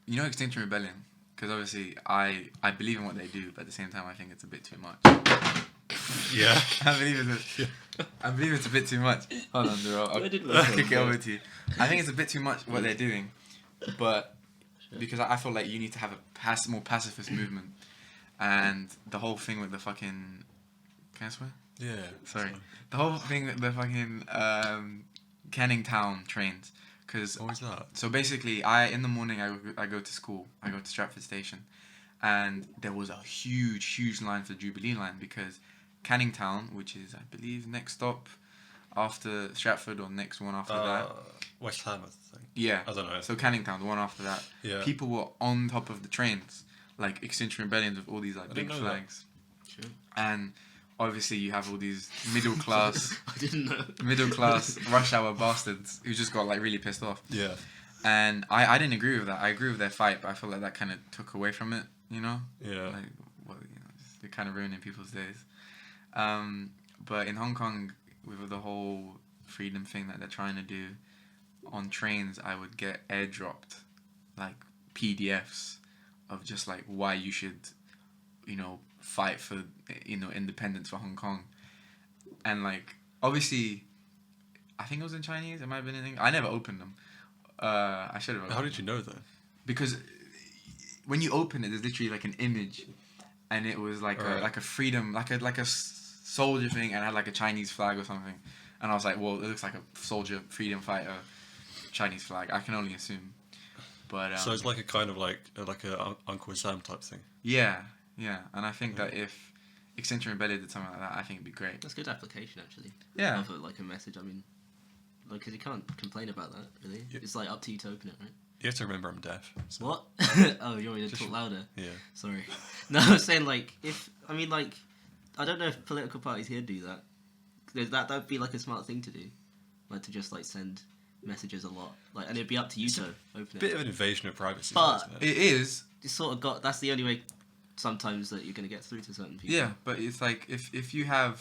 You know Extinction Rebellion? Because obviously I believe in what they do, but at the same time I think it's a bit too much. Yeah. I believe it's a bit too much. Hold on, Duro. I'll kick it over to you. I think it's a bit too much what they're doing, but because I feel like you need to have a more pacifist movement, and the whole thing with the fucking. Can I swear? Yeah. Sorry. The whole thing with the fucking Canning Town trains. Cause, what was that? So basically, in the morning I go to school. I go to Stratford Station, and there was a huge line for the Jubilee line because Canning Town, which is I believe next stop after Stratford or next one after that. West Ham, I think. Yeah. I don't know. So Canning Town, the one after that. Yeah. People were on top of the trains, like Extinction Rebellions with all these like big flags. Sure. And obviously you have all these middle class I didn't know. middle class rush hour bastards who just got like really pissed off. Yeah. And I didn't agree with that. I agree with their fight, but I feel like that kind of took away from it, you know? Yeah. Like, well, you know, they're kind of ruining people's days. But in Hong Kong, with the whole freedom thing that they're trying to do, on trains, I would get airdropped, like, PDFs of just, like, why you should, you know, fight for, you know, independence for Hong Kong. And, like, obviously, I think it was in Chinese. It might have been in English. I never opened them. I should have. How did you know that? Because when you open it, there's literally like an image, and it was like a freedom, like a soldier thing, and it had like a Chinese flag or something. And I was like, well, it looks like a soldier, freedom fighter, Chinese flag. I can only assume. But so it's like a kind of like a Uncle Sam type thing. Yeah. And I think that if Extinction Rebellion did something like that, I think it'd be great. That's good application, actually. Yeah. Of like a message. I mean, like, because you can't complain about that, really. Yeah. It's like up to you to open it, right? You have to remember I'm deaf. So. What? Oh, you want me to talk louder? Yeah. Sorry. No, I was saying, like, I don't know if political parties here do that. That'd be like a smart thing to do, like to just like send messages a lot, like, and it'd be up to you to open it. Bit of an invasion of privacy. But isn't it? It is. It's sort of that's the only way sometimes that you're gonna get through to certain people. Yeah, but it's like if you and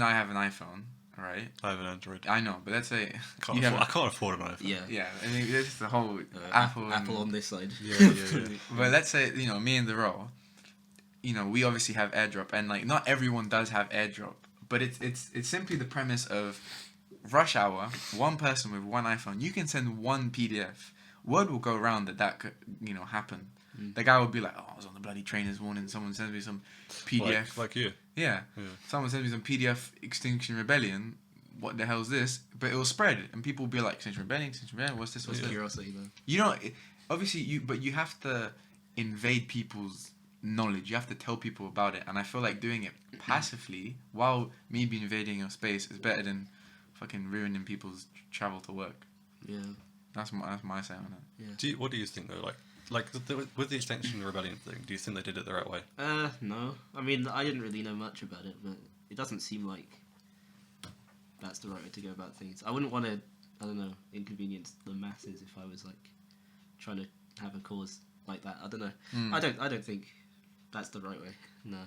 I have an iPhone, right? I have an Android. I know, but let's say I can't afford an iPhone. Yeah. Yeah, I mean, there's the whole Apple on this side. Yeah. But let's say, you know, me and the row, you know, we obviously have AirDrop, and like not everyone does have AirDrop, but it's simply the premise of rush hour, one person with one iPhone, you can send one PDF. Word will go around that could, you know, happen. The guy will be like, oh, I was on the bloody train this morning, someone sends me some PDF. Like you. Yeah. Someone sends me some PDF Extinction Rebellion. What the hell is this? But it will spread, and people will be like, Extinction Rebellion, what's this? Curiosity, though. You know, obviously you have to invade people's knowledge. You have to tell people about it, and I feel like doing it passively while maybe invading your space is better than fucking ruining people's travel to work. Yeah. That's my say on it. Yeah. What do you think though? Like with the Extinction Rebellion thing, do you think they did it the right way? No. I mean, I didn't really know much about it, but it doesn't seem like that's the right way to go about things. I wouldn't want to, I don't know, inconvenience the masses if I was like trying to have a cause like that. I don't know. I don't think that's the right way. No.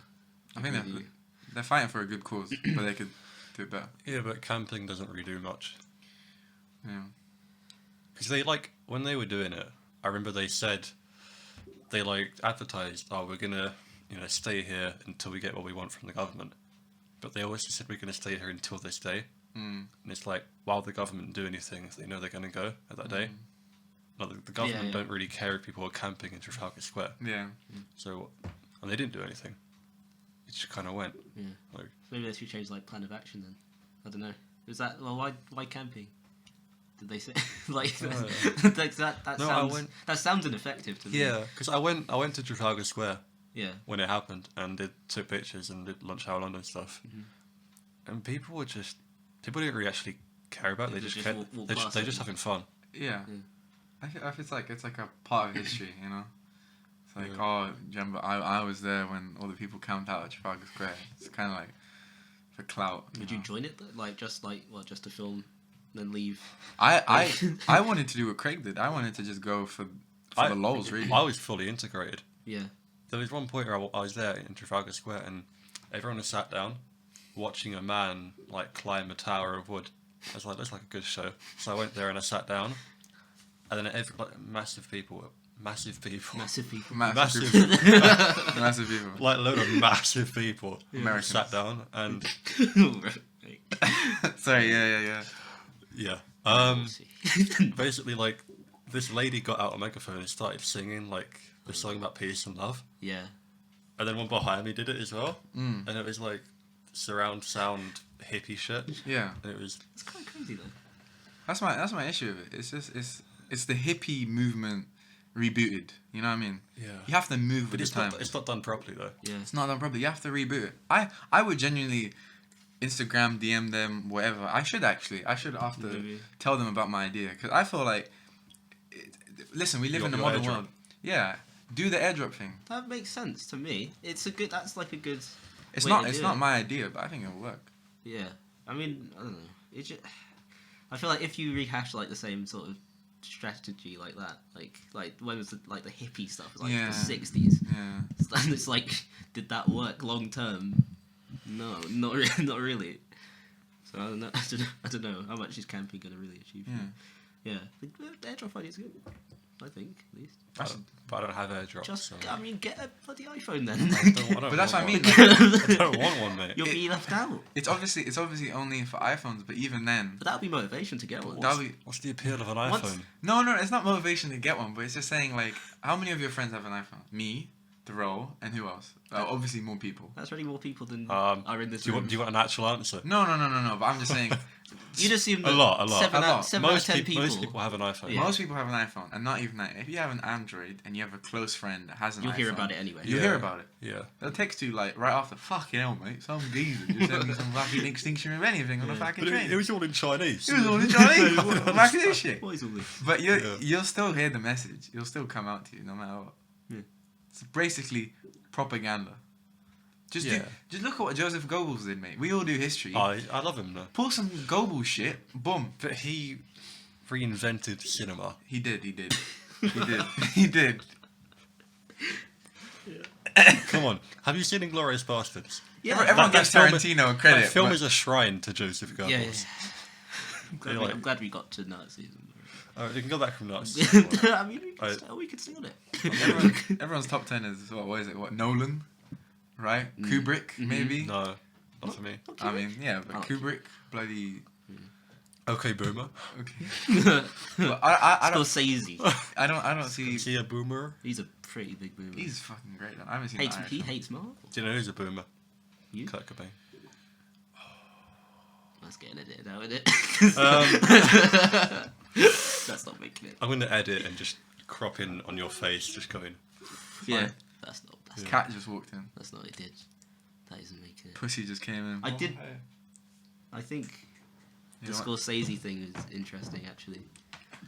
I think they're fighting for a good cause, but they could do it better. Yeah, but camping doesn't really do much. Yeah. Because they when they were doing it, I remember they said they advertised, oh, we're gonna stay here until we get what we want from the government. But they always said we're gonna stay here until this day. And it's like, while the government do anything, they know they're gonna go at that day. Like, the government don't really care if people are camping in Trafalgar Square. Yeah. So, and they didn't do anything. It just kind of went. Yeah. Like, maybe they should change plan of action then. I don't know. Is that why camping? Did they say that sounds ineffective to me. Yeah, because I went to Trafalgar Square. Yeah. When it happened, and took pictures and did lunch hour London stuff, and people didn't really actually care about it. They just they're just having fun. Yeah. I feel it's like a part of history, you know. It's like, oh, remember I was there when all the people camped out at Trafalgar Square. It's kind of like for clout. Would you join it? Just to film, then leave? I wanted to do what Craig did. I wanted to just go for the lols, really. I was fully integrated. Yeah. There was one point where I was there in Trafalgar Square, and everyone was sat down, watching a man climb a tower of wood. I was like, that's like a good show. So I went there and I sat down, and then massive people, Massive people. Massive massive, massive people. like a load of massive people, Americans. sat down and Sorry, yeah. basically like this lady got out a megaphone and started singing like the song about peace and love, Yeah. and then one behind me did it as well, Mm. and it was like surround sound hippie shit, Yeah. and it was It's kind of crazy though. That's my issue with it. It's just it's the hippie movement rebooted. You know what I mean? yeah. You have to move But with it's the time. not done properly though. Yeah. It's not done properly. You have to reboot it. I would genuinely Instagram DM them whatever. I should after Maybe. tell them about my idea because I feel like listen, we live in a Your modern AirDrop. world. Yeah, do the AirDrop thing. That makes sense to me. That's like a good. It's way not to it's do not it. my idea, but I think it'll work. Yeah. I mean, I don't know. It just. I feel like if you rehash like the same sort of strategy like that, like when was the hippie stuff, like Yeah. the 60s, Yeah. and it's like, did that work long term? No, not really. So I don't know. I don't know how much is camping gonna really achieve. Yeah. Yeah, the AirDrop idea is good. I think at least. But I don't have AirDrop. Just, so. I mean, get a bloody iPhone then. I don't But that's what I want mean. one. Like, I don't want one, mate. You'll be left out. it's obviously only for iPhones, but even then, But that'll be motivation to get one. that'll be What's the appeal of an Once- iPhone? no. It's not motivation to get one, but it's just saying like, how many of your friends have an iPhone? Me, Thrall, and who else? Obviously more people. That's really more people than Um, are in this Do you room. want an actual answer? No. But I'm just saying. You'd assume A that lot. 7 A out, lot. 7 out of Most 10 people, most people have an iPhone. Yeah. Most people have an iPhone, and not even that. If you have an Android and you have a close friend that has an You'll iPhone, hear about it anyway. You'll Yeah. hear about it. Yeah. They'll text you like right after. Fucking hell, mate! Some geezer just sent me some fucking Extinction Rebellion thing on a Yeah. fucking But train. it was all in Chinese. It was all in Chinese. What the fuck is this shit? What is all this? But Yeah. you'll still hear the message. It'll still come out to you no matter what. Yeah. It's basically propaganda. Just Yeah. just look at what Joseph Goebbels did, mate. We all do history. I love him though. Pull some Goebbels shit. Boom. But he reinvented cinema. He did. He did. He did. Come on. Have you seen Inglourious Bastards? Yeah, Everyone that gives film- Tarantino credit. That film but- is a shrine to Joseph Goebbels. yeah. You're like- I'm glad we got to Nazis. You can go back from that. I mean, we could stay on it. Everyone's top 10 is what is it? What Nolan, right? Kubrick, Mhm. maybe. No, not for me. I mean, yeah, but Oh. Kubrick, bloody. Okay, boomer. Okay. But I don't Scorsese. I don't see. See a boomer? He's a pretty big boomer. He's fucking great. I haven't seen. Hates, The he Irishman. hates Marvel. Do you know who's a boomer? You? Kurt Cobain. That's getting edited out, isn't Um, it? That's not making it. I'm going to edit and just crop in on your face, just going. Yeah. That's not. That's, Yeah. Cat just walked in. that's not what it did. That isn't making it. Pussy just came in. I did. I think You the know what? Scorsese thing is interesting, actually,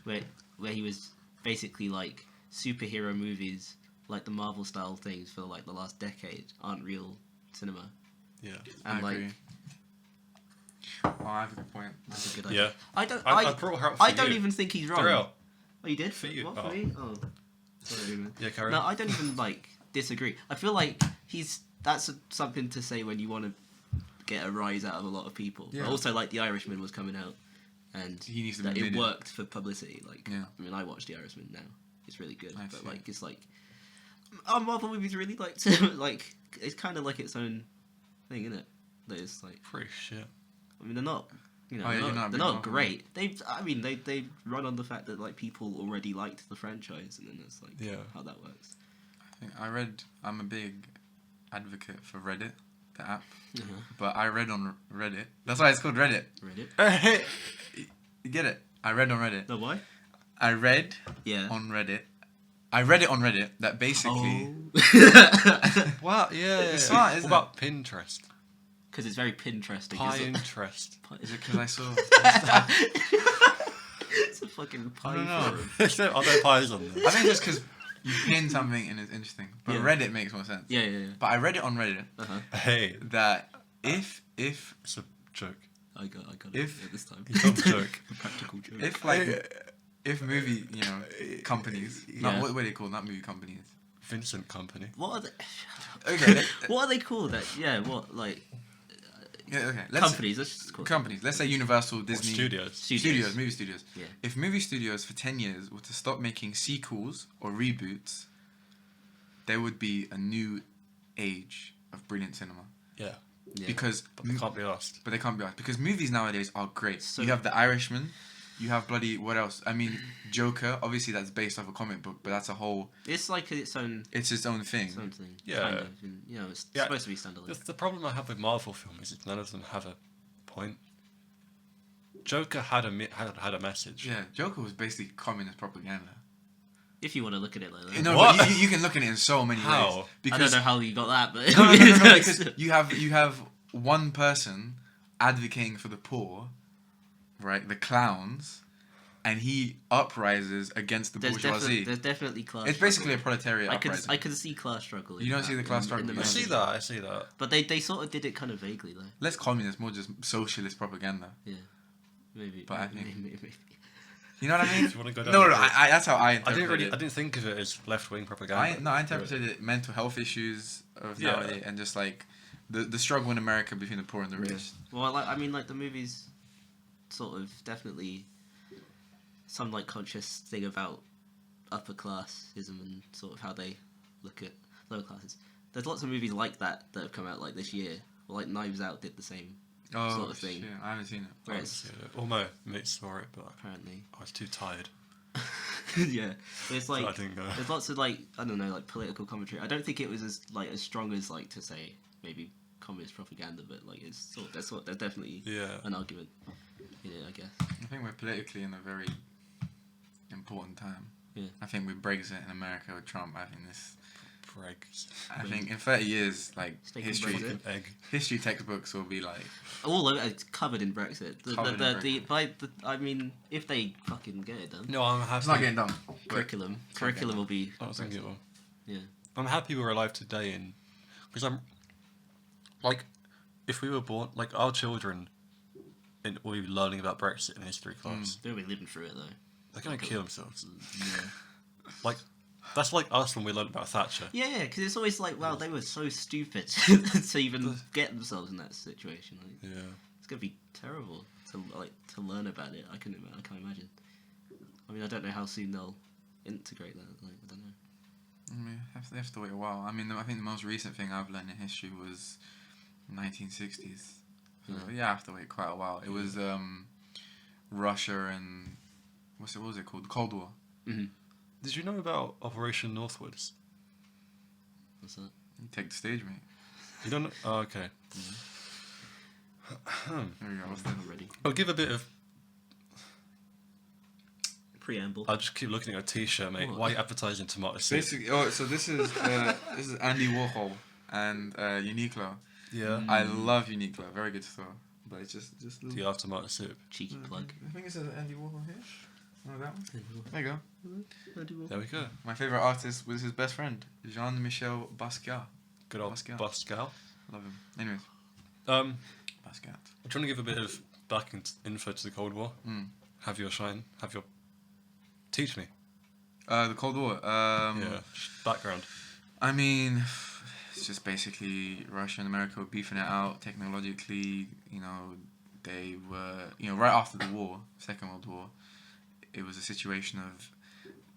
where he was basically like superhero movies, like the Marvel style things for like the last decade, aren't real cinema, Yeah. and I like agree. Oh, I have a good point. that's a good idea. Yeah. I don't. I brought her up for I don't you. even think he's wrong. Darrell. Oh, you did? For you. What, Oh. for me? Oh. Sorry, man. Yeah, carry No, on. I don't even like disagree. I feel like that's something to say when you want to get a rise out of a lot of people. Yeah. But also, like The Irishman was coming out, and He needs to that be it admitted. worked for publicity. Like, Yeah. I mean, I watched The Irishman now. It's really good, I but see. like, it's like, are Marvel movies really like to like? It's kind of like its own thing, isn't it? That it's like, Pretty shit. I mean, they're not. You know, Oh, yeah, they're you're not a not, big they're not Marvel great. They run on the fact that like people already liked the franchise, and then it's like Yeah. how that works. I'm a big advocate for Reddit, the app, Uh-huh. but I read on Reddit. That's why it's called Reddit. Reddit. You get it? I read on Reddit. No, why? I read Yeah. on Reddit. I read it on Reddit that basically. Oh. Wow, yeah. It's smart, isn't what about Pinterest? Because it's very Pinteresting. isn't it? Pinterest. Is it because I saw? It's a fucking pie I don't know. forum. Are there pies on there? I think it's just because you pin something and it's interesting, but Yeah. Reddit makes more sense. Yeah. But I read it on Reddit Uh-huh. Hey, that if it's a joke. I got it If- this time. You told a joke. A practical joke. if movie companies, Yeah. not what are they called? Not movie companies. Vincent Company. What are they? Okay. What are they called? What Yeah, okay. Companies, let's just call it Companies. Let's say Universal, Disney. Studios. Studios. Movie studios. Yeah. If movie studios for 10 years were to stop making sequels or reboots, there would be a new age of brilliant cinema. Yeah. Yeah. Because But they can't be asked. because movies nowadays are great. So- You have The Irishman, you have bloody what else? I mean, Joker. Obviously, that's based off a comic book, but that's a whole. It's like its own It's its own thing. thing. Yeah. Kind of, and, you know, it's Yeah. supposed to be standalone. The problem I have with Marvel films is none of them have a point. Joker had a message. Yeah, Joker was basically communist propaganda. If you want to look at it like that. No, What? but you can look at it in so many How? ways. I don't know how you got that, but No, because you have one person advocating for the poor, right? The clowns, and he uprises against the bourgeoisie. There's definitely class. It's basically a struggle. proletariat uprising. I can see class struggle. in You don't that, see the class in struggle, the you I don't see movie. that. I see that. But they sort of did it kind of vaguely though. Less communist, more just socialist propaganda. Yeah, maybe. But I think- maybe. You know what I mean? If you want to go down No, that no, road. that's how I I interpret it. didn't think of it as left wing propaganda. I interpreted it mental health issues of Yeah. nowadays and just like the struggle in America between the poor and the rich. Well, I mean, like the movies, sort of definitely some like conscious thing about upper classism and sort of how they look at lower classes. There's lots of movies like that have come out like this year. Well, like Knives Out did the same Oh, sort of thing. shit, I haven't seen it. Where I it's see it. All my mates saw it, but apparently, I was too tired. yeah, it's So like I didn't go. there's lots of like I don't know like political commentary. I don't think it was as strong as like to say maybe communist propaganda, but like it's there's definitely Yeah. an argument in it, I guess. I think we're politically in a very important time. Yeah. I think with Brexit in America with Trump, I think I Brexit. think in 30 years, like Steak and history Brexit. Egg. history textbooks will be like All over, it's covered in Brexit. Covered in I mean, if they fucking get it done, No, I'm happy. it's not getting done. curriculum will be. I don't think it will. Yeah. I'm happy we're alive today, and because I'm like, if we were born like our children, and we were learning about Brexit in history class, They'll be living through it though. they're gonna kill themselves. Yeah. Like, that's like us when we learned about Thatcher. Yeah, because it's always like, wow, they were so stupid to even get themselves in that situation. Like, Yeah. it's gonna be terrible to learn about it. I can't imagine. I mean, I don't know how soon they'll integrate that. Like, I don't know. I mean, they have to wait a while. I mean, I think the most recent thing I've learned in history was 1960s. So, yeah, I have to wait quite a while. It was Russia and what was it called? The Cold War. Mm-hmm. Did you know about Operation Northwoods? What's that? You take the stage, mate. You don't know? Oh, okay. There we go. What's that? Not ready. I'll give a bit of. Preamble. I'll just keep looking at a T-shirt, mate. What? Why are you advertising tomato soup? Basically, so this is Andy Warhol and Uniqlo. Yeah. I love Uniqlo, very good store. But it's just Do you have tomato soup? Cheeky plug. I think it says Andy Warhol here. Oh, that one. There you go. There we go. My favorite artist was his best friend, Jean-Michel Basquiat. Good old Basquiat. Basquiat. Love him. Anyways, Basquiat. I'm trying to give a bit of back info to the Cold War. Have your shine. Teach me. The Cold War. Yeah. Background. I mean, it's just basically Russia and America were beefing it out technologically. You know, they were, right after the war, Second World War, it was a situation of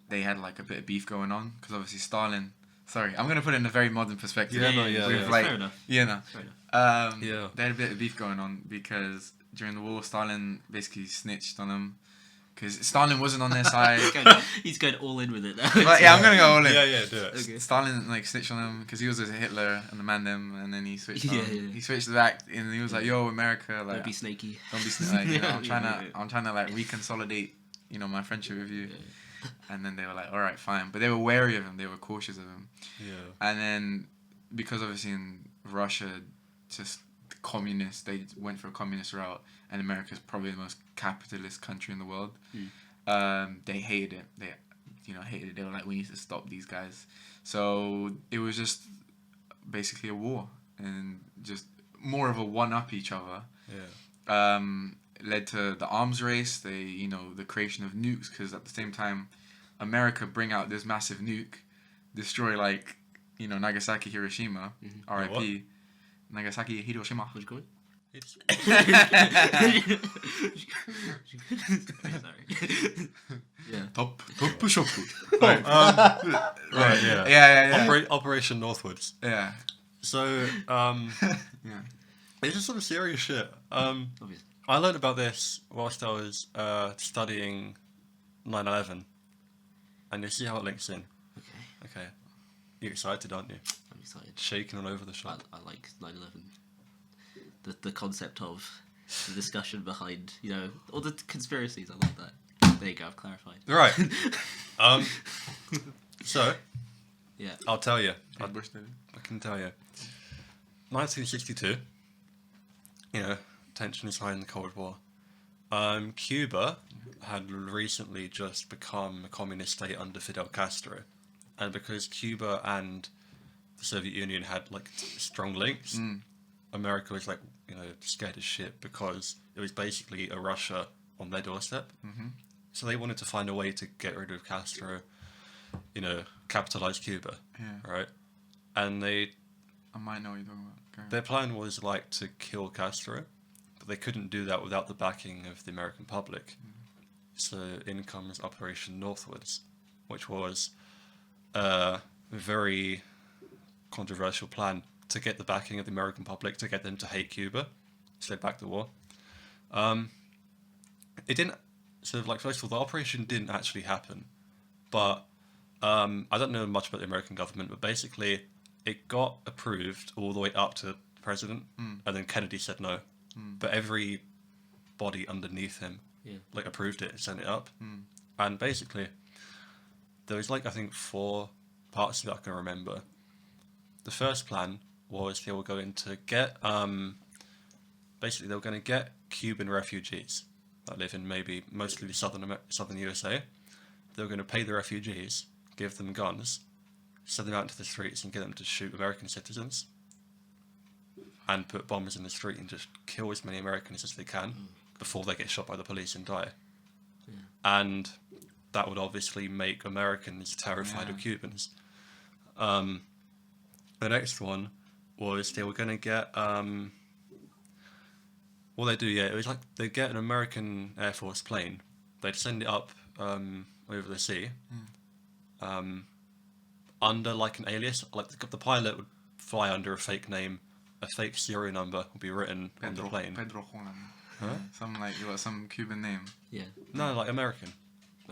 they had like a bit of beef going on because obviously Stalin. Sorry, I'm gonna put it in a very modern perspective. Yeah. Like, Fair enough. Yeah, no. Fair enough. Yeah. They had a bit of beef going on because during the war, Stalin basically snitched on them because Stalin wasn't on their side. He's going all in with it now. But yeah, I'm gonna go all in. Yeah, do it. Okay. Stalin like snitched on him because he was a Hitler and the Mandem, and then he switched. Yeah, on. yeah. He switched back and he was like, "Yo, America, like, Don't be snaky. don't be like, I'm trying to, Yeah. I'm trying to like reconsolidate, my friendship with you." And then they were like, "All right, fine," but they were wary of him. They were cautious of him. Yeah. And then because obviously in Russia, just communist, they went for a communist route, and America's probably the most capitalist country in the world. They hated it. They, hated it. They were like, we need to stop these guys. So it was just basically a war, and just more of a one-up each other. Yeah. Led to the arms race. They, the creation of nukes, because at the same time, America bring out this massive nuke, destroy Nagasaki, Hiroshima, R.I.P. Nagasaki, Hiroshima. What'd you call it? It's Sorry. Yeah. Top shop. right. Right. Yeah. Yeah. Operation Northwoods. Yeah. So Yeah. this is some serious shit. Obviously. I learned about this whilst I was studying 9/11, and you see how it links in. Okay. You're excited, aren't you? I'm excited. Shaking all over the shop. I like 9/11. The concept of the discussion behind, all the conspiracies. I like that. There you go. I've clarified. Right. So Yeah. I'll tell you. I Bush did it. can tell you. 1962. Tension is high in the Cold War. Cuba had recently just become a communist state under Fidel Castro, and because Cuba and the Soviet Union had strong links, America was scared as shit because it was basically a Russia on their doorstep. Mm-hmm. So they wanted to find a way to get rid of Castro, capitalize Cuba, Yeah. right? And I might know what you're talking about. Go their plan was to kill Castro, but they couldn't do that without the backing of the American public. So in comes Operation Northwoods, which was a very controversial plan to get the backing of the American public, to get them to hate Cuba, so they backed the war. It didn't, first of all, the operation didn't actually happen, but I don't know much about the American government, but basically it got approved all the way up to the president, and then Kennedy said no, but every body underneath him approved it and sent it up, and basically there was I think 4 parts that I can remember. The first plan was they were going to get Cuban refugees that live in maybe mostly the southern USA. They were going to pay the refugees, give them guns, send them out into the streets and get them to shoot American citizens, and put bombs in the street and just kill as many Americans as they can before they get shot by the police and die. Yeah. And that would obviously make Americans terrified of Cubans. The next one was they were going to get it was they'd get an American Air Force plane, they'd send it up over the sea, under an alias, the pilot would fly under a fake name, a fake serial number would be written on the plane. Pedro Juan. Huh? Some Cuban name. Yeah. No, American.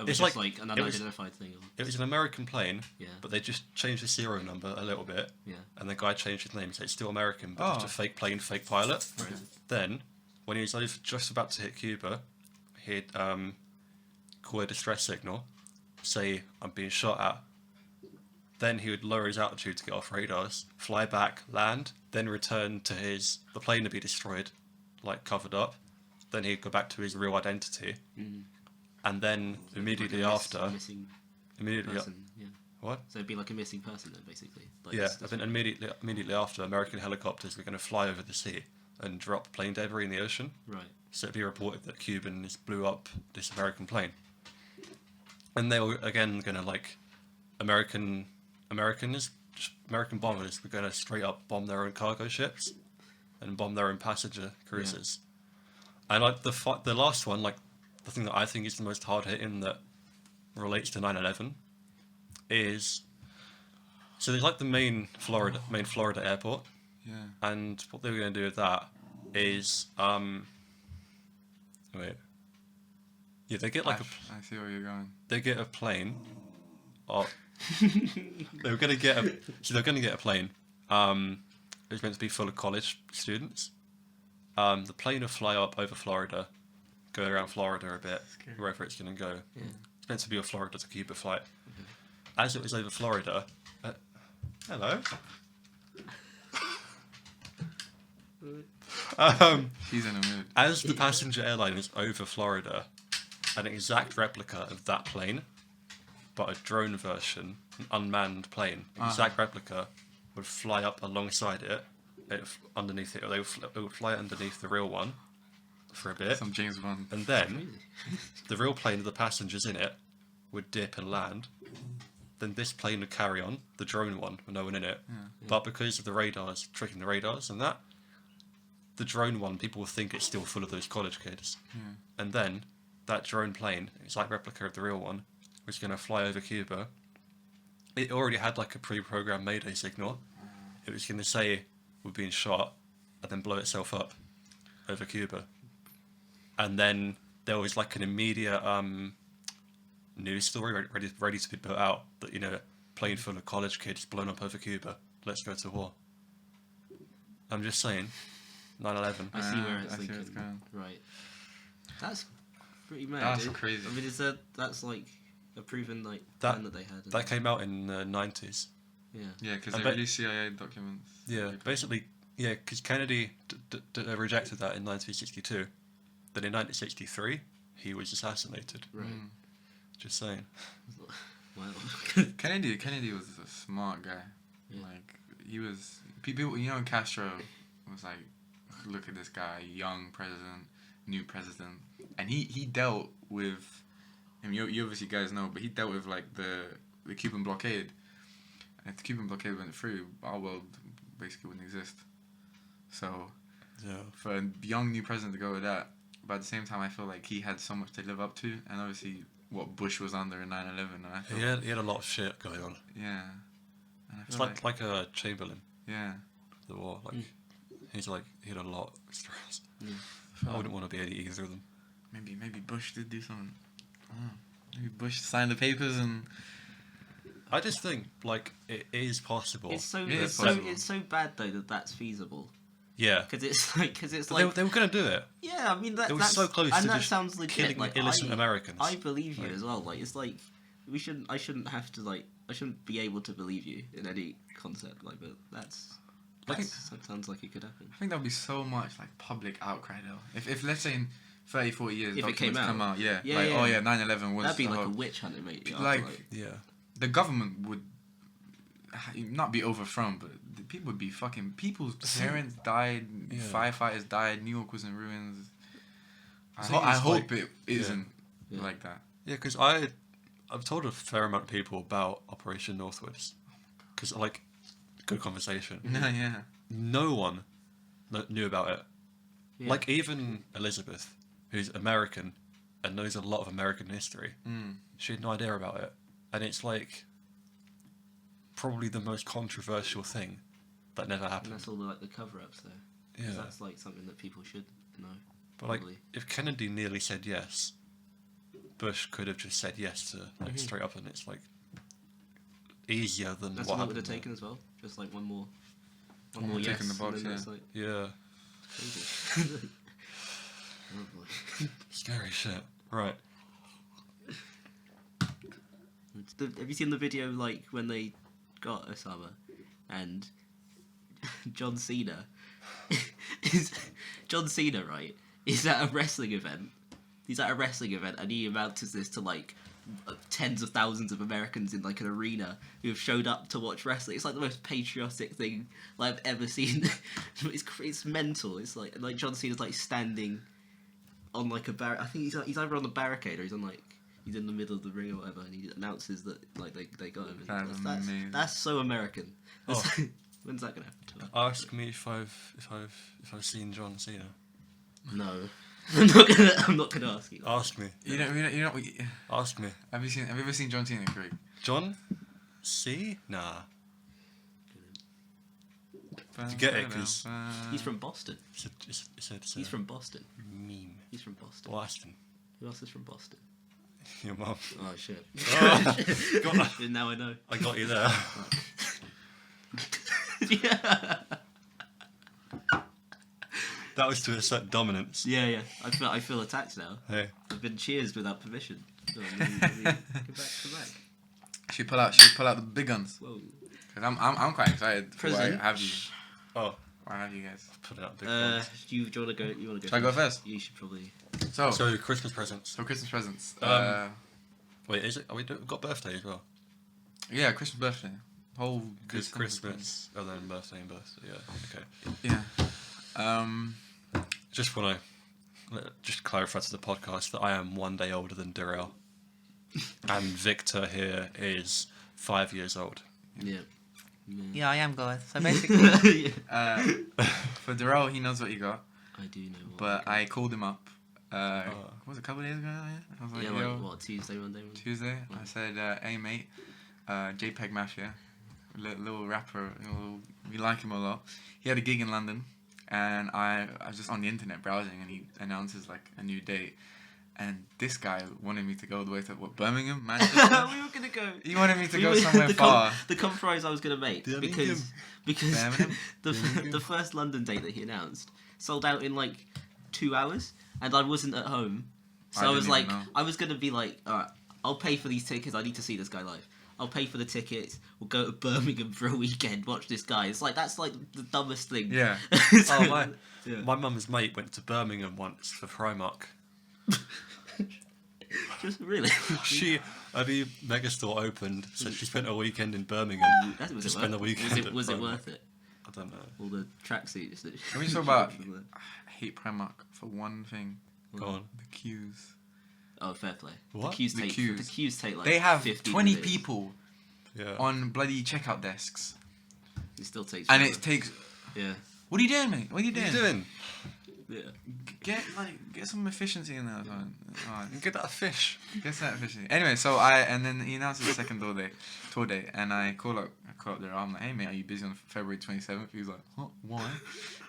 It's just an unidentified thing. It was an American plane, Yeah. but they just changed the serial number a little bit, Yeah. and the guy changed his name, so it's still American, but just a fake plane, fake pilot. Right. Then, when he was just about to hit Cuba, he'd call a distress signal, say, "I'm being shot at." Then he would lower his altitude to get off radars, fly back, land, then return to the plane to be destroyed, covered up. Then he'd go back to his real identity. And then immediately after... Missing immediately person, yeah. What? So it'd be like a missing person then, basically. Then immediately after, American helicopters were going to fly over the sea and drop plane debris in the ocean. Right. So it'd be reported that Cubans blew up this American plane. And they were, again, going to, American bombers were going to straight up bomb their own cargo ships and bomb their own passenger cruisers. And, the last one, the thing that I think is the most hard-hitting that relates to 9/11 is, so there's the main Florida airport, and what they were going to do with that is they get I see where you're going. they get a plane. They were going to get a plane. It was meant to be full of college students. The plane would fly up over Florida, go around Florida a bit, wherever it's going to go. Yeah. It's meant to be a Florida to Cuba flight. As it was over Florida, hello. He's in a mood. As the passenger airline was over Florida, an exact replica of that plane, but a drone version, an unmanned plane, exact replica, would fly up alongside it. Underneath it, it would fly underneath the real one for a bit. Some James Bond. And then the real plane with the passengers in it would dip and land. Then this plane would carry on, the drone one with no one in it. But because of the radars, tricking the radars and that, the drone one, people think it's still full of those college kids. Yeah. And then that drone plane, it's like replica of the real one, was going to fly over Cuba. It already had like a pre-programmed Mayday signal. It was going to say we're being shot and then blow itself up over Cuba. And then there was like an immediate news story ready to be put out that, you know, plane full of college kids blown up over Cuba. Let's go to war. I'm just saying, 9/11. I see where it's I see where linking. it's going. Right. That's pretty mad. That's dude. crazy. I mean, that's like a proven like That- plan that they had. That came out in the 90s. Yeah. Yeah, because I they bet- released CIA documents. Yeah, basically, yeah, because Kennedy rejected that in 1962. Then in 1963, he was assassinated. Right. Just saying. Wow. Kennedy was a smart guy. Yeah. Like, he was... People, you know, Castro was like, look at this guy, young president, new president. And he dealt with... I mean, you obviously guys know, but he dealt with, like, the Cuban blockade. And if the Cuban blockade went through, our world basically wouldn't exist. So, Yeah. for a young new president to go with that, but at the same time, I feel like he had so much to live up to. And obviously, what Bush was under in 9/11. And I feel He had a lot of shit going on. yeah. And I It's feel like a Chamberlain, yeah. the war. Like, he had a lot of stress. Yeah. I wouldn't want to be either of them. Maybe Bush did do something. I don't know. Maybe Bush signed the papers and I just think, like, it is possible. It's so Yeah, it's it's so possible. it's so bad though that that's feasible Yeah. because it's like But they were going to do it. yeah. I mean They were that's so close and to that just sounds legit. killing Like innocent Americans. I believe you Like- as well. Like it's like I shouldn't have to like I shouldn't be able to believe you in any concept. Like but that sounds like it could happen. I think there'll be so much like public outcry though. If let's say in 30, 40 years If it came documents come out, yeah, Yeah, like yeah. oh yeah, 9/11 was That'd be the like a whole- witch hunt, mate. You know, like- Yeah. the government would not be overthrown, but the people would be fucking people's parents died, Yeah. firefighters died, New York was in ruins. I think it's hope like- it isn't Yeah. like that. Yeah, because I've told a fair amount of people about Operation Northwoods. Because, like, good conversation. Yeah. No one knew about it. Yeah. Like, even Elizabeth, who's American and knows a lot of American history, she had no idea about it. And it's, like, probably the most controversial thing that never and happened. that's all the cover-ups though. 'Cause Yeah. that's like something that people should know. But, like, probably. if Kennedy nearly said yes, Bush could have just said yes to, like, straight up, and it's, like, easier than That's what what it would happened have there. taken as well. Just like one more more yes. tick in the box, and then yeah. it's like, Yeah. crazy. Oh boy. Scary shit. Right. Have you seen the video like when they got Osama and John Cena right is at a wrestling event. He's at a wrestling event and he announces this to like tens of thousands of Americans in like an arena who have showed up to watch wrestling. It's like the most patriotic thing like, I've ever seen. It's mental. It's like John Cena's like standing on like a I think he's either on the barricade or he's on like he's in the middle of the ring or whatever, and he announces that like they got him. That's amazing. That's so American. That's, when's that gonna happen to us? Ask me if I've seen John Cena. No, I'm not gonna ask you. Ask me. You know. Ask me. Have you ever seen John Cena, Craig? John C? Nah. You get it, 'cause- He's from Boston. It's He's from Boston. meme. He's from Boston. Boston. Who else is from Boston? Your mum. Oh shit. Oh, Now I know. I got you there. Yeah. That was to assert dominance. Yeah. I feel attacked now. Hey. I've been cheersed without permission. So let me come back. Should pull out the big guns. Whoa. Cause I'm quite excited. For what I Prison. have you. Oh, Why have you guys? put it up big guns. Do you want to go? You want to go? Should I go first? You should probably. So Christmas presents. Christmas presents. Wait, is it? Are we got birthday as well? Yeah, Christmas birthday. Whole Because December Christmas, and then birthday and birthday. Yeah. Okay. Yeah. Just want to just clarify to the podcast that I am 1 day older than Darrell, and Victor here is 5 years old. Yeah. Yeah, I am, guys. So basically, for Darrell, he knows what he got. I do know. But I called him up. What was it, a couple of days ago? Yeah? I was like, Yeah, yo, like what, Tuesday, Monday? Tuesday. I said, hey mate, JPEG Mafia, little rapper. We like him a lot. He had a gig in London, and I was just on the internet browsing, and he announces like a new date. And this guy wanted me to go all the way to Birmingham, Manchester. We were gonna go. He wanted me to go somewhere far. The compromise I was gonna make because Birmingham? the first London date that he announced sold out in like 2 hours, and I wasn't at home, so I was didn't like, even know. I was gonna be like, all right, I'll pay for these tickets. I need to see this guy live. I'll pay for the tickets. We'll go to Birmingham for a weekend. Watch this guy. It's like that's like the dumbest thing. Yeah. My mum's mate went to Birmingham once for Primark. Just really. A new megastore opened, so she spent a weekend in Birmingham. Was to it spend the worth it? weekend. Was at it Primark. worth it? I don't know. All the tracksuits that. Can we talk about? I hate Primark for one thing. Go on. The queues. Oh, fair play. What? The queues take like. They have 15 20 minutes. people Yeah. on bloody checkout desks, It still takes. and forever. it takes. Yeah. What are you doing, mate? What are you What doing? are you doing? Yeah. Get some efficiency in there. Man. Alright, Get that fish. get some efficiency. Anyway, and then he announced his second tour date, and I call up there. I'm like, hey mate, are you busy on February 27th? He was like, huh, why?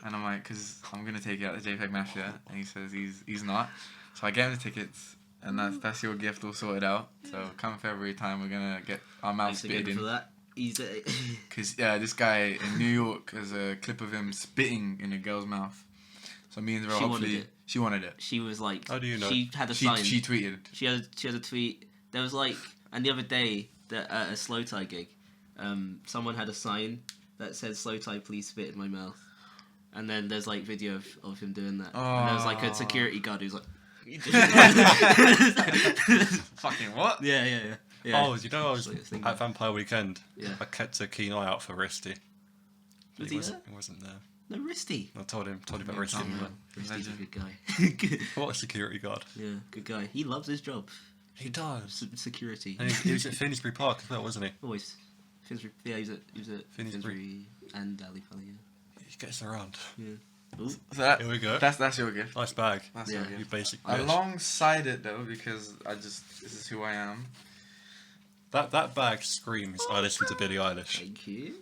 And I'm like, cause I'm gonna take you out to JPEG Mafia, and he says he's not. So I get him the tickets, and that's your gift all sorted out. So come February time, we're gonna get our mouths Thanks again spitted for in. that. He's Because this guy in New York has a clip of him spitting in a girl's mouth. So me and Zero, She wanted hopefully, it. she wanted it. She was like. How do you know? She had a She sign. tweeted. She had a tweet. There was like, and the other day that at a slow tie gig, someone had a sign that said "Slow tie, please spit in my mouth," and then there's like video of him doing that. And there was like a security guard who's like. Fucking what? Yeah. Oh, you know, I was Like a thing. at Vampire Weekend. Yeah. I kept a keen eye out for Risty. Was he he there? wasn't there. No, Risty. I told him about Yeah, Risty. tell me. Risty's a Legend. good guy. What a security guard. Yeah, good guy. He loves his job. He does. Security. And he was at Finsbury Park as well, wasn't he? Always. Finsbury. Yeah, he was at Finsbury and Ali Pally. He gets around. Yeah. Ooh. So that, Here we go. that's your gift. Nice bag. That's Yeah. your You gift. basic bitch. Alongside it though, because this is who I am. That bag screams, I listen to Billie Eilish. Thank you.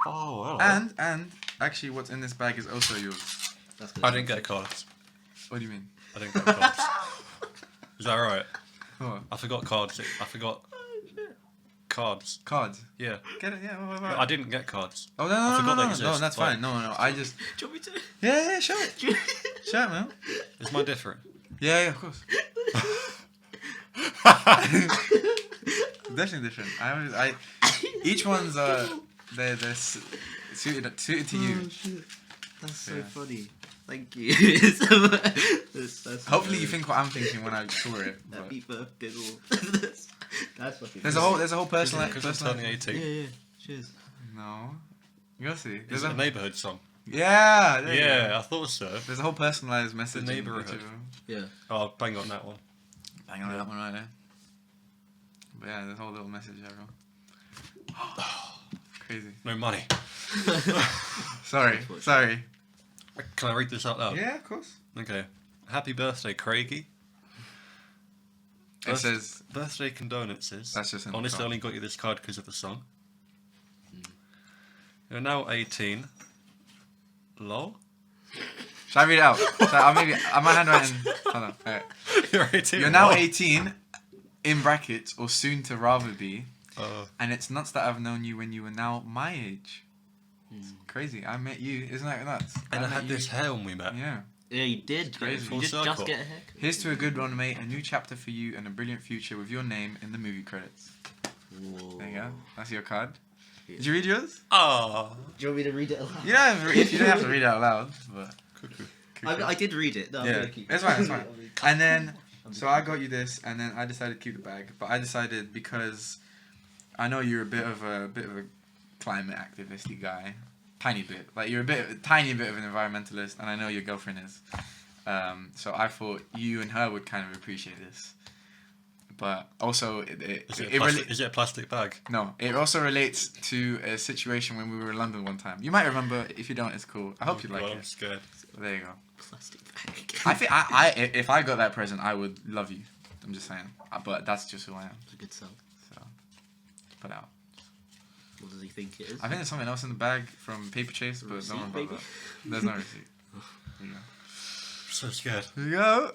Oh, wow. And actually, what's in this bag is also yours. That's good. I didn't get cards. What do you mean? I didn't get cards. Is that right? What? I forgot cards. I forgot cards. Cards. Yeah. Get it? Yeah. I didn't get cards. Oh no! I forgot they No, exist, that's like- fine. No. I just. Do you want me to? Yeah. Show it. Show it, man. Is mine different? Yeah, of course. Definitely different. Each one's they're suited to you. Oh, shit. That's so Yeah. funny. Thank you. That's Hopefully you think what I'm thinking when I tour it. but- Happy birthday. That's fucking. There's a whole personal. Because I'm turning 18. Yeah. Cheers. No, you'll see. Is There's it a neighbourhood song? yeah. There you Yeah, go. I thought so. There's a whole personalized message. The in each neighbourhood. of them. Yeah. Oh, bang on that one. Bang on that one right there. But yeah, there's a whole little message, everyone. Crazy. No money. Sorry. Can I read this out loud? Yeah, of course. Okay. Happy birthday, Craigie. It says Birthday condolences. That's just in the Honestly, I card. only got you this card because of the song. You're now 18. Lol. Shall I read it out? I might handwriting. Hold on. Alright. You're 18. You're now lol. 18, in brackets, or soon to rather be, Oh. and it's nuts that I've known you when you were now my age. It's crazy. I met you. Isn't that nuts? And I met had you. this hair when we met. Yeah. Yeah, you did. crazy. You Full did circle. just get a haircut. Here's to a good one, mate. A new chapter for you and a brilliant future with your name in the movie credits. Whoa. There you go. That's your card. Did you read yours? Oh. Do you want me to read it aloud? You don't have to read it out loud, but I did read it. No, I'm yeah, gonna keep it's fine. It's fine. And then, so I got you this, and then I decided to keep the bag. But I decided because I know you're a bit of a climate activisty guy, tiny bit. Like you're a tiny bit of an environmentalist, and I know your girlfriend is. So I thought you and her would kind of appreciate this. But also, Is it a plastic bag? no, it also relates to a situation when we were in London one time. You might remember. If you don't, it's cool. I hope you like Well, I'm it. scared. There you go. Plastic bag. I think if I got that present, I would love you. I'm just saying. But that's just who I am. It's a good sell. So, put out. What does he think it is? I think there's something else in the bag from Paper Chase, but Receipt, don't worry baby? about that. There's no receipt. There you go. So scared. There you go.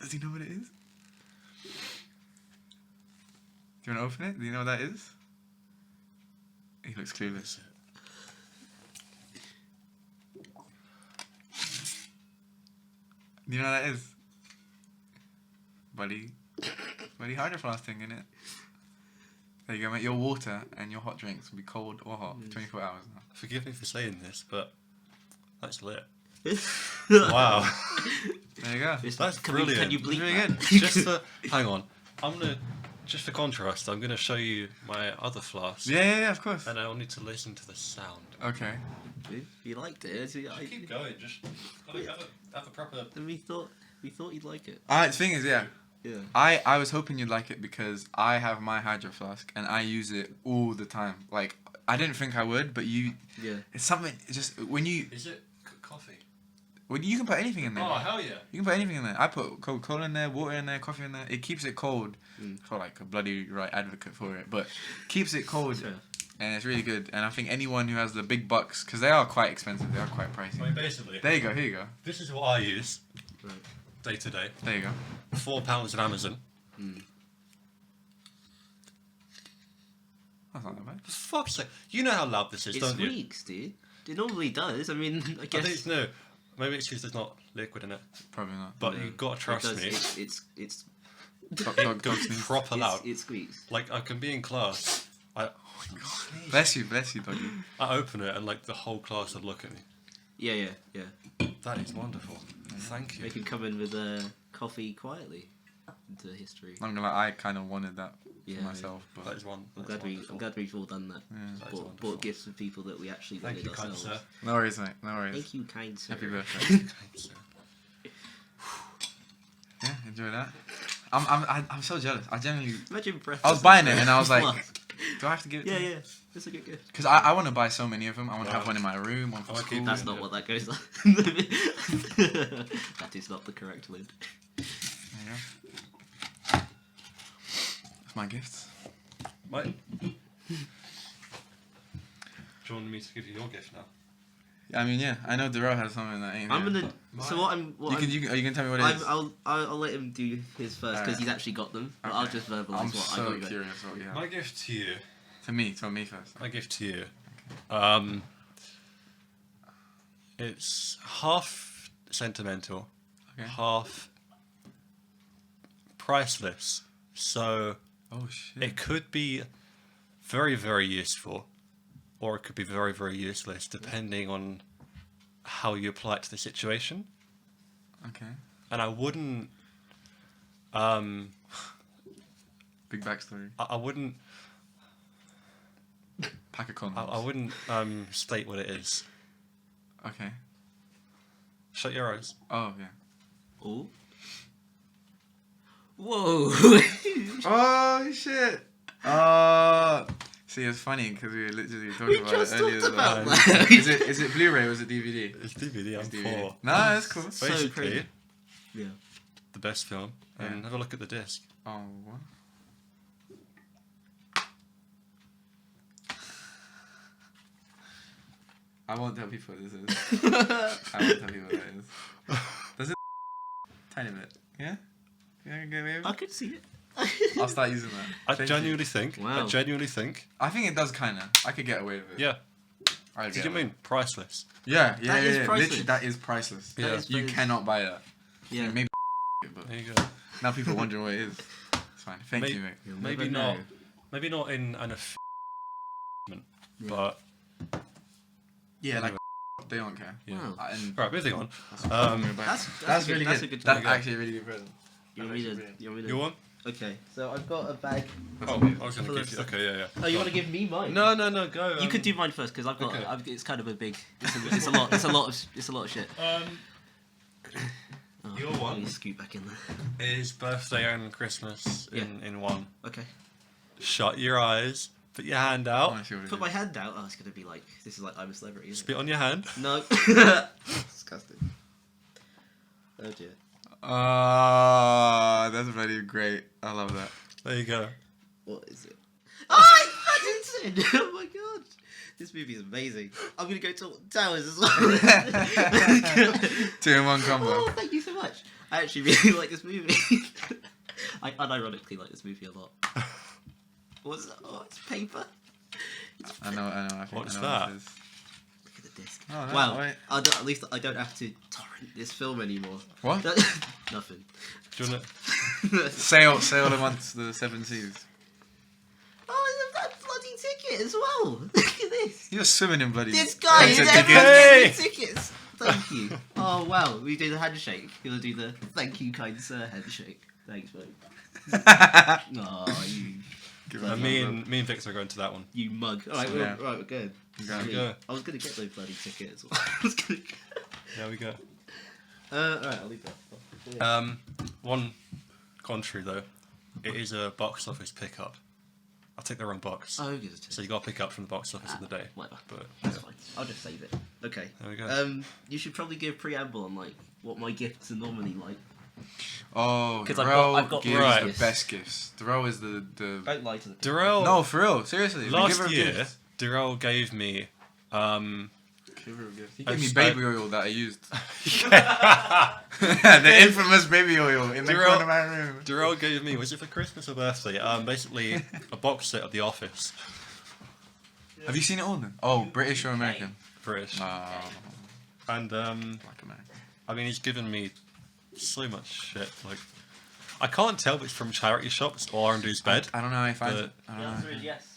Does he know what it is? Do you want to open it? Do you know what that is? He looks clueless. Do you know what that is? Buddy Hydro Flask thing, innit? There you go, mate. Your water and your hot drinks will be cold or hot for 24 hours now. Forgive me for saying this, but that's lit. Wow. There you go. That's brilliant. Can you bleep Really that? good. Hang on. Just for contrast, I'm gonna show you my other flask. Yeah, of course. And I'll need to listen to the sound. Okay. You liked it. Keep going. Just have a proper. We thought you'd like it. The thing is, yeah. Yeah. I was hoping you'd like it because I have my Hydro Flask and I use it all the time. Like, I didn't think I would, but you... Yeah. It's something... It's just when you... Is it coffee? Well, you can put anything in there. Oh, hell yeah. You can put anything in there. I put Coca-Cola in there, water in there, coffee in there. It keeps it cold. For like a bloody right advocate for it. But keeps it cold. Yeah. And it's really good. And I think anyone who has the big bucks... Because they are quite expensive. They are quite pricey. I mean, basically. There you go. Here you go. This is what I use. Right. Day to day. There you go. £4 at Amazon. That's not that bad. For fuck's sake. You know how loud this is, It don't you? squeaks, dude. It normally does. I mean, I I guess... think it's no. Maybe it's because there's not liquid in it. Probably not. But No, you've got to trust it does. me. It's Dog sneeze. Proper loud. it squeaks. Like, I can be in class. Bless you, doggy. I open it and, like, the whole class would look at me. Yeah. That is wonderful. Thank They you. can come in with coffee quietly into history. I'm gonna lie, I kind of wanted that Yeah, for myself, That but is one. I'm That's glad wonderful. we've all done that. yeah. That is wonderful. Bought gifts for people that we actually Thank wanted you, kind ourselves. sir. No worries, mate. No worries. Thank you, kind sir. Happy birthday. Thank you, sir. Yeah, enjoy that. I'm so jealous. I genuinely, Imagine breath. I was buying it and I was like, do I have to give it? yeah, to yeah, it's a good gift. Because I want to buy so many of them. I want to have Wow. one in my room, one for I wanna keep school. That's Yeah. not what that goes on. That is not the correct word. There you go. That's my gifts. Mate. Do you want me to give you your gift now? I mean, yeah, I know Darrell has something that ain't. I'm there. gonna. So what I'm. What Are you gonna tell me what it is? I'll let him do his first because Alright. he's actually got them. But Okay. I'll just verbalise I'm what I so got you. curious what you have. My gift to you. To me first. My gift to you. It's half sentimental, Okay. half priceless. So Oh shit. it could be very, very useful, or it could be very, very useless, depending on how you apply it to the situation. Okay. And I wouldn't. Big backstory. I wouldn't. Pack of condoms. I wouldn't state what it is. Okay. Shut your eyes. Oh yeah. Oh. Whoa. Oh shit! See, it's funny because we were literally talking We about just it earlier. talked about like, that. is it Blu-ray or is it DVD? It's DVD. I'm It's DVD. poor. No, that's cool. So Basically, crazy. Yeah. the best film. And Yeah. have a look at the disc. Oh, what? I won't tell people what this is. I won't tell people what that is. Does it? Tiny bit. Yeah? Yeah, get away with I it? could see it. I'll start using that. I Thank genuinely think. Wow. I genuinely think. I think it does kind of. I could get away with it. Yeah. I Did you mean priceless? Yeah, That is priceless. Literally, that is priceless. Yeah. That is You very- cannot buy that. Yeah. Maybe but There you go. now people are wondering what it is. It's fine. Thank May- you, mate. You'll Maybe never not. know. Maybe not in an but Yeah, Anyway. like they don't care. yeah. Wow. And Right, moving on. that's what Um, I'm worried about. That's really that's good. a good That's choice. actually a really good present. You want me to? You want me to? You want? Okay. So I've got a bag. Oh, I was going to Full give of you. Okay, yeah, yeah. Oh, you want to give me mine? No, go. You could do mine first because I've got. okay. It's kind of a big. It's a lot. It's a lot of. It's a lot of shit. Oh, Your let one? me scoot back in there. Is birthday and Christmas in one. Okay. Shut your eyes Put your hand out. I see what it Put is. my hand out. Oh, it's gonna be like this is like I'm a celebrity. Isn't Spit on your hand. it? No. Disgusting. Oh dear. Oh, that's very great. I love that. There you go. What is it? Oh, it's Paddington! Oh my god. This movie is amazing. I'm gonna go to Towers as well. 2-in-1 combo. Oh, thank you so much. I actually really like this movie. I unironically like this movie a lot. What's that? Oh, it's paper. I know. I think What's I know that? What it is. Look at the disc. Oh, no, Wow. wait. At least I don't have to torrent this film anymore. What? Nothing. Do you want Sail amongst the 7 seas. Oh, and that bloody ticket as well. Look at this. You're swimming in bloody. This guy is Exit everyone's tickets. getting tickets. Thank you. Oh wow, we do the handshake. You'll do the thank you, kind sir handshake. Thanks, mate. Oh, you. Give to? it a Me thumbs and me and Victor are going to that one. You mug. Alright, Yeah. we're good. up. There we Okay. go. I was gonna get those bloody tickets. I was gonna. There we go. Alright, I'll leave that. One contrary though, it is a box office pickup. I'll take the wrong box. Oh, who gives a So you got to pick up from the box office of the day. Whatever. But That's fine. I'll just save it. Okay. there we go. You should probably give preamble on like what my gifts are normally like. Oh, 'Cause Darrell I've got gives right. the best gifts. Darrell is the. Don't lie to the people. Darrell. No, for real. Seriously. we give Last her a year, gift. Darrell gave me. Give her a gift. He I gave me just- baby oil that I used. The infamous baby oil in the Darrell- corner of my room. Darrell gave me. Was it for Christmas or birthday? Basically a box set of The Office. Have you seen it all then? Oh, British or American? British. And Black American. I mean, he's given me so much shit. Like, I can't tell if it's from charity shops or Arundu's bed. I don't know how he finds But- it. I The don't answer know. is yes.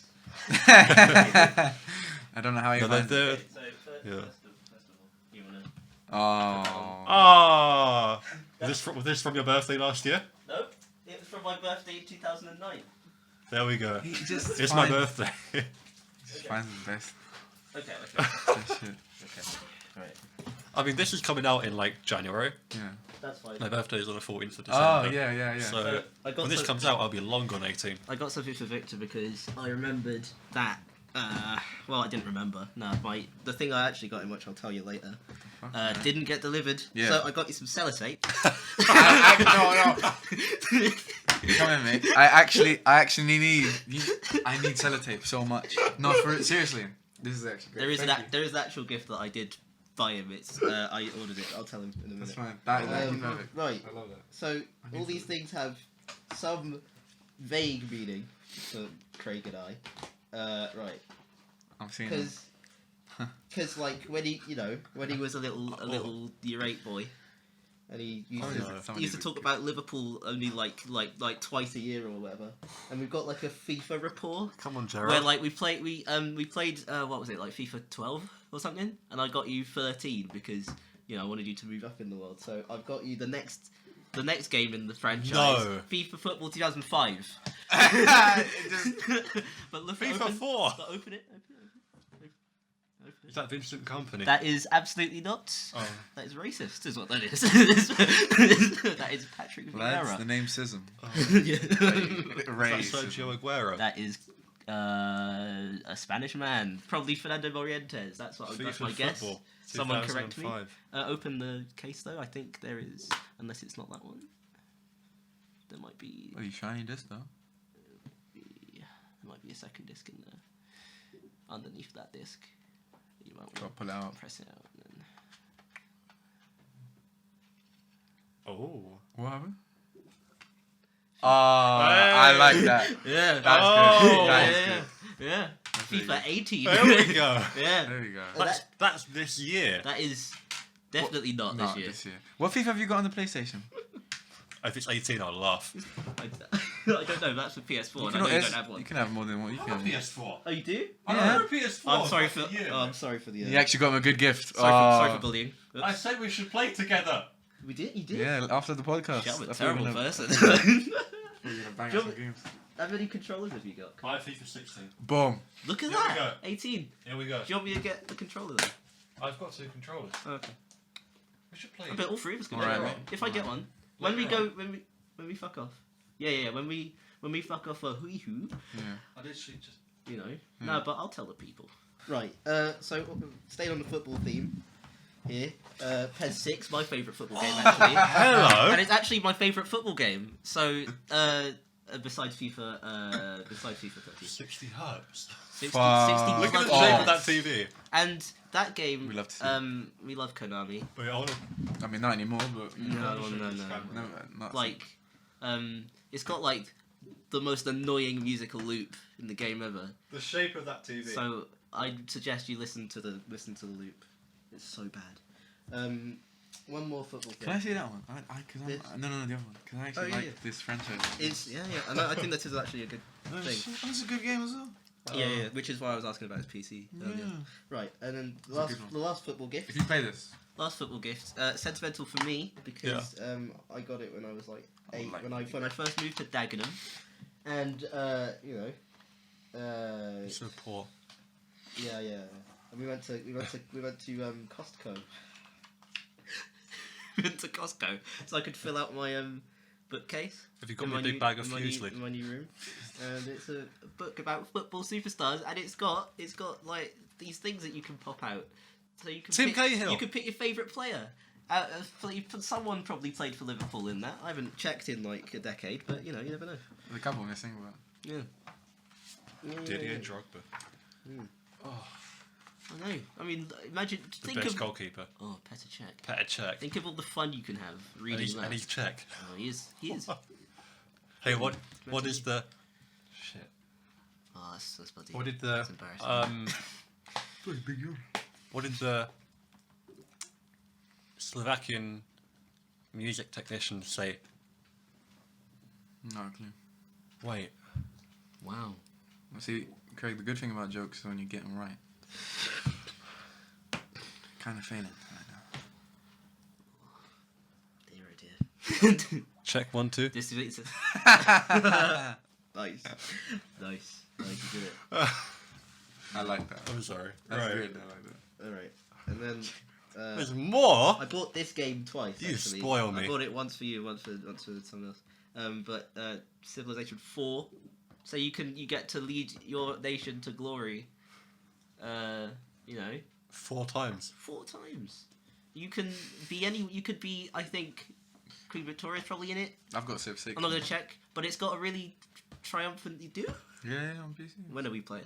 I don't know how he No, finds it. they're- So Yeah. first of all, you wanna? Oh. Ah, was this from your birthday last year? Nope. It was from my birthday in 2009. There we go. He just It's my finds- birthday. Just finds the best, Okay. best shit. Okay. Right. I mean, this is coming out in like January. Yeah. That's fine. My birthday is on the 14th of Oh, December. yeah. So I got when this some- comes out, I'll be long gone 18. I got something for Victor because I remembered that. Well, I didn't remember. No, the thing I actually got him, which I'll tell you later, didn't get delivered. Yeah. So I got you some sellotape. No. Come in, mate. I actually need. I need sellotape so much. No, for it. Seriously, this is actually great. There is Thank you. there is an actual gift that I did buy him. It's I ordered it. I'll tell him in a minute. That's fine. That is actually perfect. Right. I love that. So need all these to- things have some vague meaning for Craig and I. Right. I'm seeing it. Because like when he was a little irate boy, and he used, Oh, to, yeah. he used to talk about Liverpool only like twice a year or whatever, and we've got like a FIFA report Come on, Gerald. where like we played what was it, like FIFA 12 or something, and I got you 13 because I wanted you to move up in the world. So I've got you the next game in the franchise, No. FIFA Football 2005. It just- But look, FIFA open, 4. but open it. Is that Vincent Company? That is absolutely not. Oh. That is racist, is what that is. That is Patrick Lads, Vieira. the name says him. Yeah. Is Ray. that Sergio Aguero? That is a Spanish man, probably Fernando Morientes. That's my FIFA guess. football, Someone correct me. 2005. Open the case though. I think there is, unless it's not that one. There might be. Oh, you shiny disc though. There might be a second disc in there. Underneath that disc, you might want Got to to pull it out. press it out. And then... Oh. What happened? Oh, I like that. Yeah. That's Oh. good. That is yeah. good. Yeah. really FIFA 18. There we go. Yeah. There we go. That's this year. That is definitely not Not this year. What FIFA have you got on the PlayStation? If it's 18, I'll laugh. I don't know. That's for PS4, and I know you don't have one. You can have more than one. You can. Have PS4. Oh, you do? I Yeah. have a PS4. I'm sorry for. fucking year. I'm sorry for the. You actually got him a good gift. sorry for bullying. Oops. I said we should play together. We did. You did. Yeah, after the podcast. Shit, I'm a I thought we terrible were gonna- person. we were gonna bang out Do you some want- games. How many controllers have you got? I have FIFA 16. Boom. Look at Here we that. go. 18. Here we go. Do you want me to get the controller then? I've got 2 controllers. Okay. We should play. I bet all three of us can Alright, get one. mate. If I get one, when we go, when we fuck off. Yeah. When we fuck off a hoo hoo. Yeah. I literally just. you know. No, but I'll tell the people. Right. So staying on the football theme here. PES 6, my favourite football game actually. Hello. And it's actually my favourite football game. So besides FIFA 30. 60 hertz. 60 Fuck. Look at the plus shape of that hertz. TV. And that game, We love to see we love Konami. Wait, hold on. I mean, not anymore, but No. not Like, it's got like the most annoying musical loop in the game ever. The shape of that TV. So I suggest you listen to the loop. It's so bad. One more football game. Can I see that one? This? No, the other one. Because I actually yeah, like yeah. this franchise. It's and I think this is actually a good Oh, thing. shit, that's a good game as well. Yeah, which is why I was asking about his PC earlier. Yeah. Right, and then It's a good one. the last football gift. If you play this, Last football gift. Sentimental for me because I got it when I was like 8 like when I first moved to Dagenham, and you know, so poor. yeah, and we went to Costco. Went to Costco so I could fill out my bookcase. Have you got in me a my big new- bag of in my Fuse new- League? in my new room, and it's a book about football superstars, and it's got like these things that you can pop out, so you can Tim pick, Cahill. You can pick your favourite player. Someone probably played for Liverpool in that. I haven't checked in like a decade, but you know, you never know. there's a couple missing, but Yeah. Didier Drogba. I know. I mean, imagine. The Think best of. goalkeeper. Oh, Petr Cech. Petr Cech. Think of all the fun you can have And reading that. he's Czech. Oh, he is. He is. Hey, what is the... Shit. Oh, that's bloody. What did the... That's embarrassing. What did the Slovakian music technician say? not a clue. Wait. Wow. Well, see, Craig, the good thing about jokes is when you get them right. Kind of failing right Dear, oh dear. Check 1, 2. This is nice. Nice. You did it. now. I like that. I'm sorry. That's Right. good. I like that. Alright. And then There's more? I bought this game twice. You actually. spoil me. I bought it once for you, once for someone else. But Civilization 4. So you get to lead your nation to glory. You know, 4 times. 4 times. You can be You could be. I think Queen Victoria's probably in it. I've got Civ 6. I'm not gonna check, but it's got a really triumphant. You do? Yeah, on PC. When are we playing?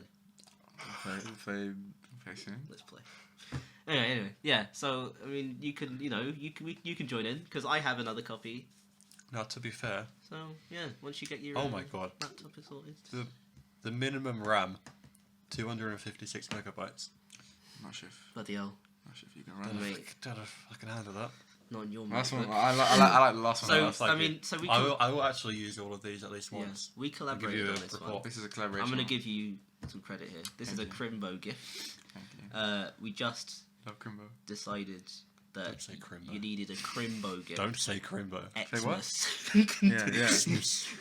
We'll play soon. Let's play. Anyway, yeah. So I mean, you can join in because I have another copy. Now, to be fair, So yeah, once you get your oh my god, laptop is sorted. the minimum RAM, 256 megabytes. Not sure if, Bloody hell, not sure if you can Don't run know. it. Mate. Don't know if I can handle that. not in your Last mode, one, but- I like the last one. So, last. I mean, so we I will actually use all of these at least yeah, once. we give collaborated you on a this one. report. This is a collaboration. I'm gonna one. give you some credit here. This Thank is a you. Crimbo gift. Thank you. We just Love Crimbo. decided that Don't say Crimbo. you needed a Crimbo gift. Don't say Crimbo. Say what? Xmas. Yeah.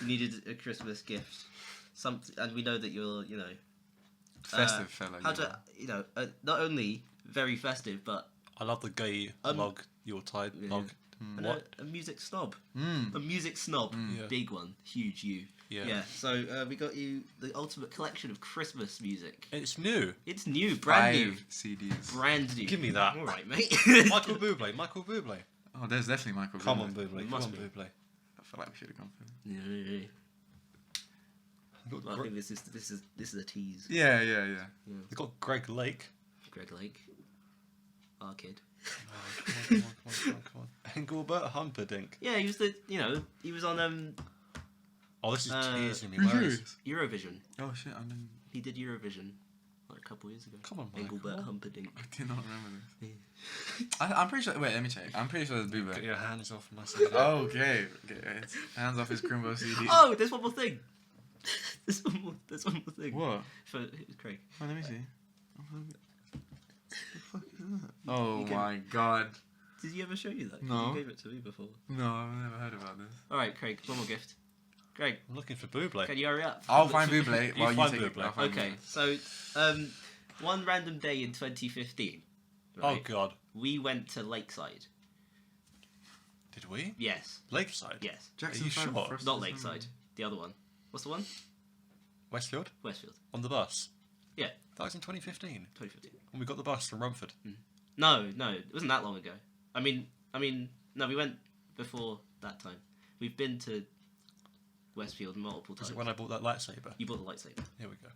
You needed a Christmas gift. Something, and we know that you're, you know, Festive fella. how you know. to, you know, not only very festive, but I love the gay log, your tide yeah. log. and What? a music snob. Mm. A music snob, Yeah. big one, huge you. Yeah. So we got you the ultimate collection of Christmas music. It's new. It's new, brand new, 5 CDs. brand new. Give me that. All right, mate. Michael Bublé. Michael Bublé. Oh, there's definitely Michael. Come Bublé. on, Bublé. Come Must on, be. Bublé. I feel like we should have gone for it. Yeah. They've Well, I got, think this is a tease. Yeah. they've got Greg Lake. Greg Lake, our kid. Oh, come on. Engelbert Humperdinck. Yeah, he was on Oh, this is teasing me. Are you Where is... serious? Eurovision. Oh shit! I didn't. He did Eurovision like a couple years ago. Come on, Michael. Engelbert Humperdinck. I did not remember this. I'm pretty sure. Wait, let me check. I'm pretty sure it's Get Bublé. your hands off my CD. Okay. It's hands off his Crimbo CD. Oh, there's one more thing. there's one more thing. What? For Craig. Oh, let me see. The fuck is that? Oh You can- my god. Did he ever show you that? No. You gave it to me before. No, I've never heard about this. All right, Craig. One more gift. Craig, I'm looking for Bublé. can you hurry up? I'll find Bublé You while you find take it. Bublé. I'll find Okay, Bublé. so one random day in 2015, Oh, right, God. we went to Lakeside. Did we? Yes, Lakeside? yes. Jackson Are you 5 sure? Frost Not is Lakeside. The other one. What's the one? Westfield? Westfield. On the bus? Yeah. That was in 2015. 2015. When we got the bus from Rumford. No, it wasn't that long ago. I mean, no, we went before that time. We've been to Westfield multiple times. Was it when I bought that lightsaber? You bought the lightsaber. Here we go.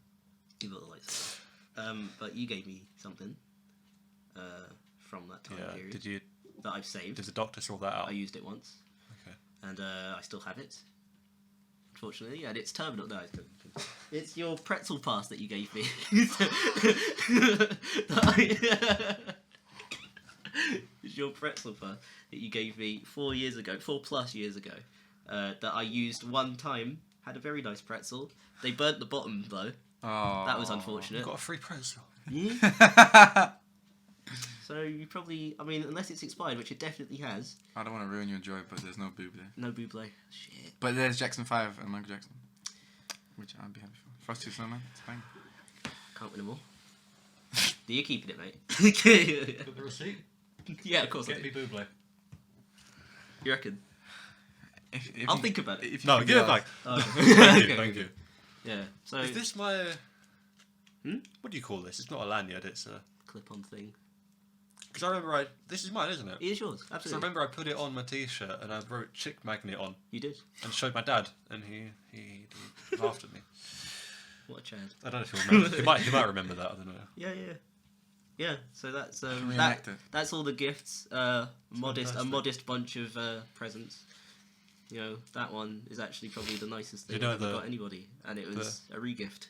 You bought the lightsaber. But you gave me something from that time Yeah. period Did you? that I've saved. Did the doctor sort that out? I used it once. Okay. And I still have it. Unfortunately, and it's terminal. No, it's your pretzel pass that you gave me. It's your pretzel pass that you gave me 4+ years ago, that I used one time. Had a very nice pretzel. They burnt the bottom though. Oh. That was unfortunate. You got a free pretzel. Yeah. So you probably, I mean, unless it's expired, which it definitely has. I don't want to ruin your joy, but there's no boob there. No Bublé. Shit. But there's Jackson 5 and Michael Jackson, which I'd be happy for. Frost 2 Snowman, it's fine. Can't win them all. Do you keeping it, mate? Got the receipt? Yeah, of course I Get do. me Bublé. You reckon? If I'll think about it. If you No, could give be it back. asked- Oh, Thank you, okay. thank you. Yeah. So Is this my... Hmm? What do you call this? It's not a lanyard, it's a... clip-on thing. Because I remember this is mine, isn't it? It is yours. So I Absolutely. remember I put it on my t-shirt and I wrote Chick Magnet on You did. and showed my dad and he laughed at me. What a child. I don't know if he'll remember. he might remember that, I don't know. Yeah. Yeah. So that's Reenact it. that's all the gifts. A fantastic. modest bunch of presents. You know, that one is actually probably the nicest thing You know I've ever the- got anybody, and it was a re-gift.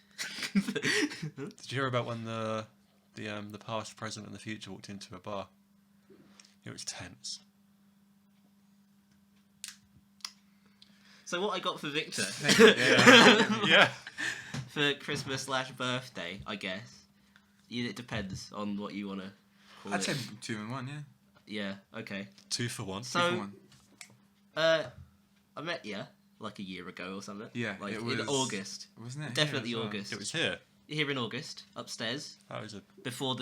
Did you hear about when the past, present and the future walked into a bar? It was tense. So what I got for Victor Yeah. for Christmas / birthday, I guess. It depends on what you want to call I'd it. say 2 in 1, yeah. Yeah. Okay. 2 for 1. 2 So for 1. I met you like a year ago or something. Yeah, Like it in was- August. Wasn't it? Definitely Yeah, as well. August. It was here. Here in August, upstairs, That was before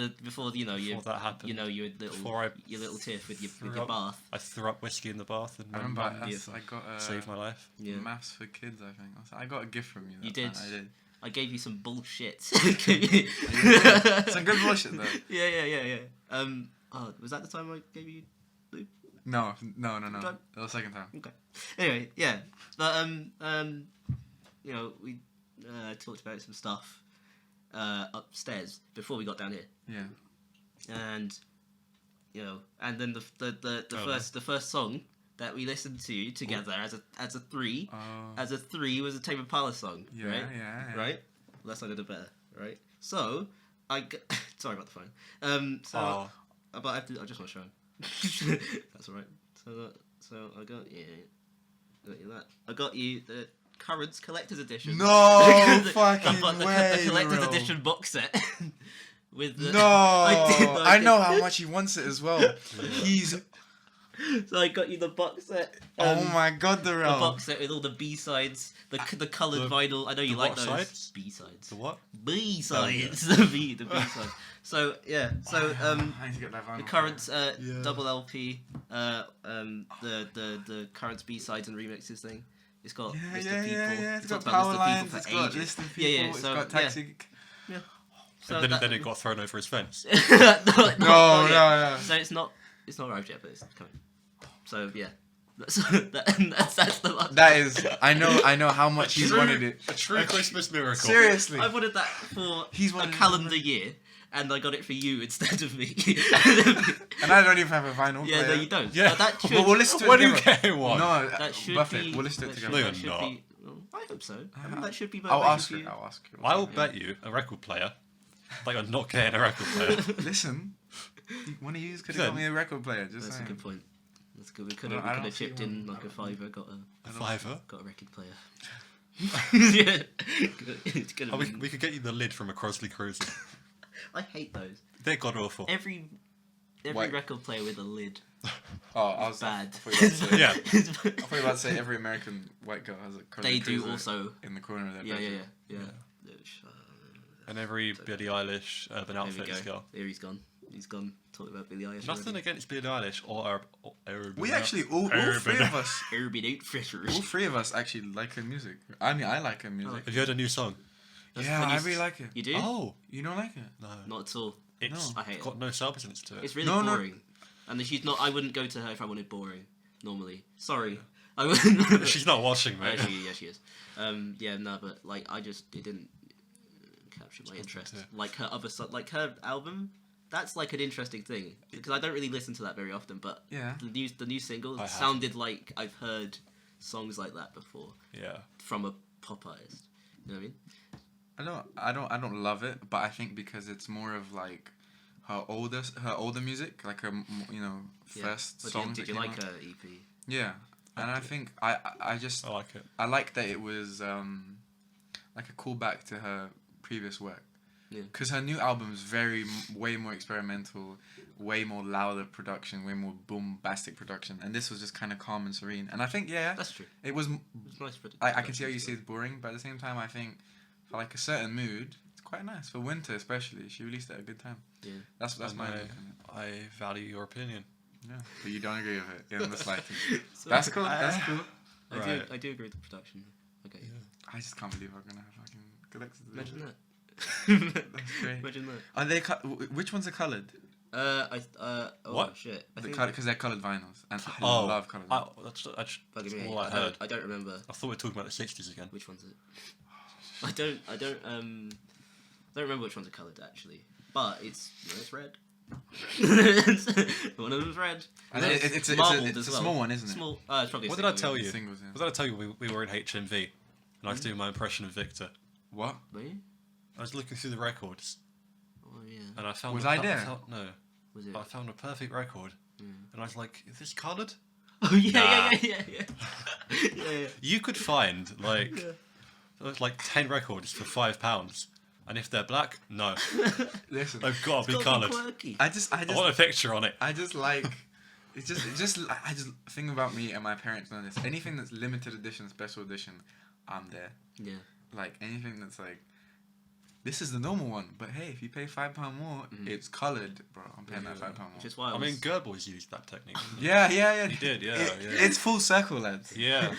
you know your Before that happened. you know your Before little tiff with your threw your up. bath. I threw up whiskey in the bath and I remember beautiful. I got saved my life. Yeah. maths for kids, I think. I got a gift from you. You that did. time, I did. I gave you some bullshit. Some good bullshit though. Yeah. Oh, was that the time I gave you? No. Don't- That was the second time. Okay. Anyway, yeah, but you know, we talked about some stuff upstairs before we got down here, Yeah. and you know, and then the Oh, first song that we listened to together as a three was a Tame Impala song, Yeah, right? yeah. Right. That's not better, right? So sorry about the phone. But I just want to show him. That's all right. So I got you that. I got you the Currents Collector's Edition. No The fucking way, the Collector's bro. Edition box set. With the, No, I did. know how much he wants it as well. He's So I got you the box set. oh my god, The Darrell. box set with all the B-sides, the coloured vinyl. I know you the like what those. sides? B-sides. The what? B-sides. The B-sides. So yeah. So I need to get that vinyl. the Currents Yeah. double LP, the Currents B-sides and remixes thing. It's got Yeah, List yeah, of People. yeah. It's got talked about power List of lines. People It's for got ages. list of people. Yeah, It's so, got taxi. So And that- then it got thrown over his fence. No, no. So it's not arrived yet, but it's coming. So yeah, that's the last. That is, I know how much he's wanted it. A true Christmas miracle. Seriously. I wanted that for He's a wanted it calendar for- year, and I got it for you instead of me. And I don't even have a vinyl Yeah, player. no, you don't. Yeah. But that should. But we'll listen to it What do you together. get one? No, that should buff be. it. We'll listen to it that together. No, you're that should not. be- well, I hope so. I mean, that should be. I'll motivation ask for you. you. I'll ask you. I will bet you a record player. Like I'm not getting a record player. Listen, one of you could Good. have got me a record player. Just That's a saying. good point. That's good. We could I have don't see chipped in one. like a fiver, got A fiver. a record player. Yeah. It's gonna Oh, be- we could get you the lid from a Crosley Cruiser. I hate those. They're god awful. Every White. record player with a lid. Oh, I was Bad. I thought you were about to say, Yeah. I thought you were about to say every American white girl has a Curly They do Cruiser also. in the corner of their Yeah. bedroom. And every Billie Eilish Urban There we Outfitters go. girl. Here he's gone. He's gone. Talking about Billie Eilish. Nothing against Billie Eilish or Urban. We actually all three of us, Urban Outfitters. all three of us actually like her music. I mean, I like her music. Have you heard a new song? That's Yeah, when I s- really like it. You do? Oh You don't like it? no, Not at all. it's I hate it. got no substance to it. It's really No, no. boring. And she's not. I wouldn't go to her if I wanted boring. Normally, sorry, I wouldn't. She's not watching, mate. Yeah, she is. Yeah, no, but like it didn't capture my interest. too. Like her like her album. That's like an interesting thing because I don't really listen to that very often. But Yeah. the new single I have. sounded like I've heard songs like that before Yeah. from a pop artist. You know what I mean? I don't love it, but I think because it's more of like her older music, like her first But songs. did that you came like out. her EP? Yeah, and I think I just I like it. I like that it was like a callback to her previous work. Yeah. Because her new album is way more experimental, way more louder production, way more bombastic production, and this was just kind of calm and serene. And I think That's true. it was. It's nice for I can see how you say it's boring, but at the same time, I think for like a certain mood, it's quite nice. For winter, especially, she released it at a good time. Yeah. That's And my I, opinion. I value your opinion. Yeah, but you don't agree with it in the slightest. So That's cool. That's cool. Right. I do agree with the production. Okay. I just can't believe we're gonna have fucking collectors. Imagine that. That's great. Imagine that. Are they? Which ones are colored? Oh What? shit. I The think because they're colored vinyls, and I Oh, love colored. I, Vinyls. that's bugging me. all I heard. I don't remember I thought we were talking about the 60s again. which one's it. I don't remember which ones are coloured actually. But it's red. One of them's red. And it's a marbled as well. small one, isn't it? Small. It's probably. A What did I single, tell yeah. you? Singles, yeah. What did I tell you? We were in HMV, and I was doing my impression of Victor. What? Were you? I was looking through the records, Oh yeah. and I found. Was a I per- there? No, Was it? but I found a perfect record, and I was like, "Is this coloured?" Oh yeah, Nah. yeah. Yeah. You could find like 10 records for £5, and if they're black, no, Listen, they've got to be It's coloured. quirky. I just I want a picture on it. I just like. It's just I just think about me and my parents know this. Anything that's limited edition, special edition, I'm there. Yeah. Like anything that's like, this is the normal one, but hey, if you pay £5 more, it's coloured, bro. I'm paying that £5 more. Which is why I mean, Goebbels used that technique. Didn't he? Yeah. He did, yeah, It- yeah. It's full circle, lads. Yeah,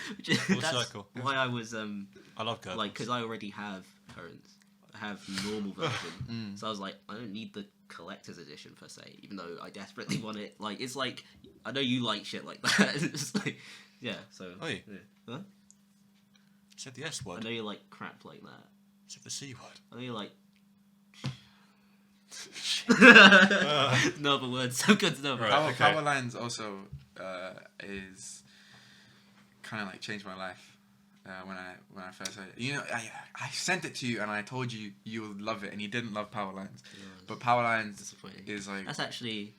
full that's circle. why I was I love Goebbels. like because I already have currents. I have normal version, so I was like, I don't need the collector's edition per se, even though I desperately want it. Like it's like I know you like shit like that. It's like yeah. So Oi. yeah. Huh? He said the S I word. know you like crap like that. He said the C word. I know you like. No other words. So good to know. Right. okay. Power Lines also is kind of like changed my life when I first heard it. You know, I sent it to you and I told you you would love it, and you didn't love Power Lines. Yeah, But Power Lines disappointing. is like That's actually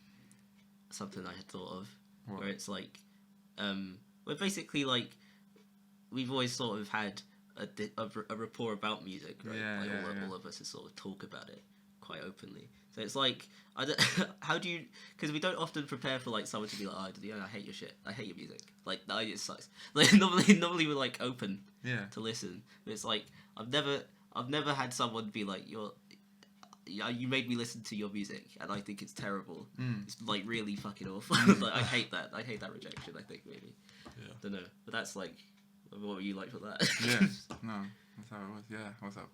something I had thought of, What? where it's like, we're basically like, we've always sort of had a rapport about music, right? Yeah, like yeah. all of us sort of talk about it quite openly. So it's like, I don't, how do you? Because we don't often prepare for like someone to be like, oh, I hate your shit, I hate your music, like no, it sucks. Like normally we're like open yeah. to listen. But it's like I've never had someone be like you made me listen to your music and I think it's terrible. It's like really fucking awful. Like I hate that rejection. I think maybe. Yeah. Don't know, but that's like what were you like for that? Yeah. No, that's how it was. Yeah. What's up?